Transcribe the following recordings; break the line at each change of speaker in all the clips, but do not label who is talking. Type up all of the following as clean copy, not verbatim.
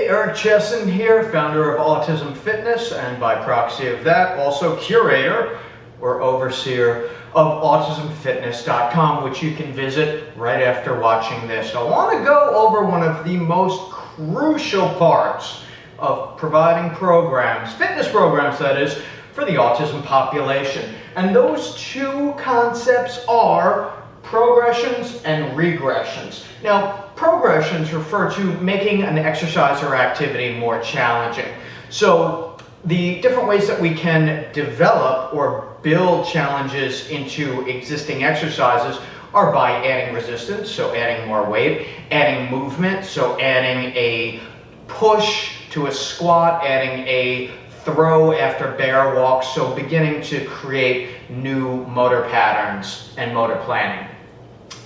Eric Chessen here, founder of Autism Fitness, and by proxy of that, also curator or overseer of autismfitness.com, which you can visit right after watching this. I want to go over one of the most crucial parts of providing programs, fitness programs that is, for the autism population. And those two concepts are progressions and regressions. Now, progressions refer to making an exercise or activity more challenging. So the different ways that we can develop or build challenges into existing exercises are by adding resistance, so adding more weight, adding movement, so adding a push to a squat, adding a throw after bear walk, so beginning to create new motor patterns and motor planning.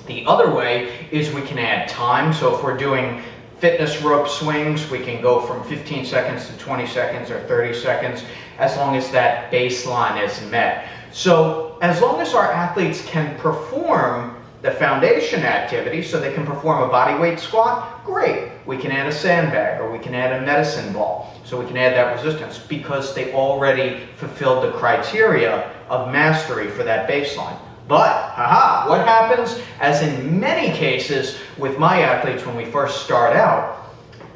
The other way is we can add time. So if we're doing fitness rope swings, we can go from 15 seconds to 20 seconds or 30 seconds as long as that baseline is met. So as long as our athletes can perform the foundation activity, so they can perform a body weight squat, great. We can add a sandbag or we can add a medicine ball. So we can add that resistance because they already fulfilled the criteria of mastery for that baseline. But, what happens, as in many cases with my athletes when we first start out,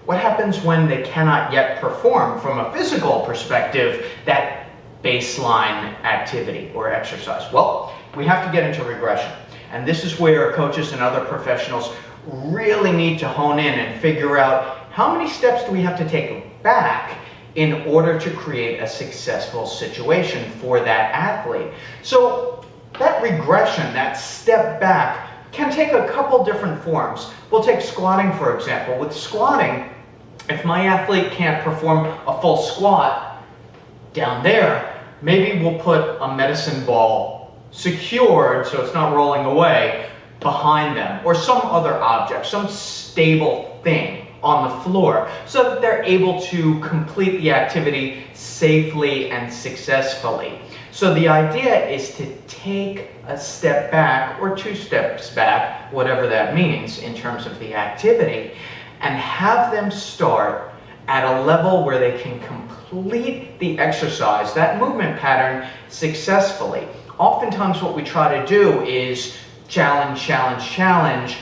what happens when they cannot yet perform from a physical perspective that baseline activity or exercise? Well, we have to get into regression. And this is where coaches and other professionals really need to hone in and figure out how many steps do we have to take back in order to create a successful situation for that athlete. So that regression, that step back, can take a couple different forms. We'll take squatting, for example. With squatting, if my athlete can't perform a full squat down there, maybe we'll put a medicine ball secured so it's not rolling away behind them, or some other object, some stable thing on the floor, so that they're able to complete the activity safely and successfully. So the idea is to take a step back or 2 steps back, whatever that means in terms of the activity, and have them start at a level where they can complete the exercise, that movement pattern, successfully. Oftentimes what we try to do is challenge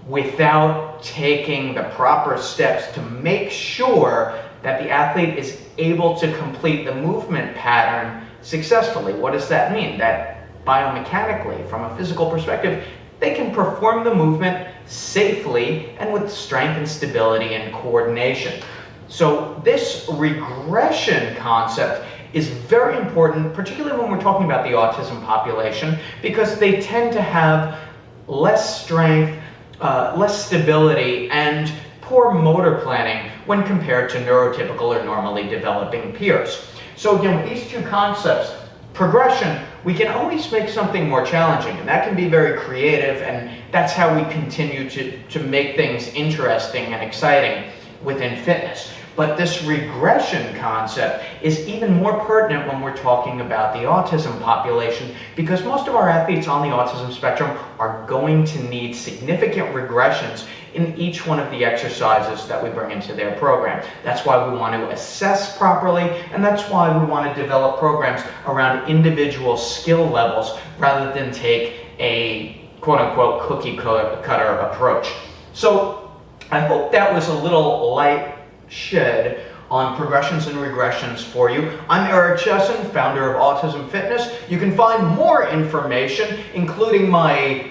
without taking the proper steps to make sure that the athlete is able to complete the movement pattern successfully. What does that mean? That biomechanically, from a physical perspective, they can perform the movement safely and with strength and stability and coordination. So this regression concept is very important, particularly when we're talking about the autism population, because they tend to have less strength, less stability, and poor motor planning when compared to neurotypical or normally developing peers. So again, with these two concepts, progression, we can always make something more challenging, and that can be very creative, and that's how we continue to make things interesting and exciting within fitness. But this regression concept is even more pertinent when we're talking about the autism population, because most of our athletes on the autism spectrum are going to need significant regressions in each one of the exercises that we bring into their program. That's why we want to assess properly, and that's why we want to develop programs around individual skill levels rather than take a quote-unquote cookie cutter approach. So I hope that was a little light shed on progressions and regressions for you. I'm Eric Chessen, founder of Autism Fitness. You can find more information, including my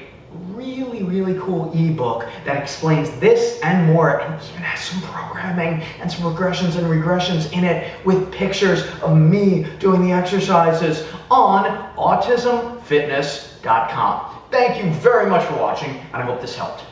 really cool ebook that explains this and more, and even has some programming and some progressions and regressions in it with pictures of me doing the exercises on autismfitness.com. Thank you very much for watching, and I hope this helped.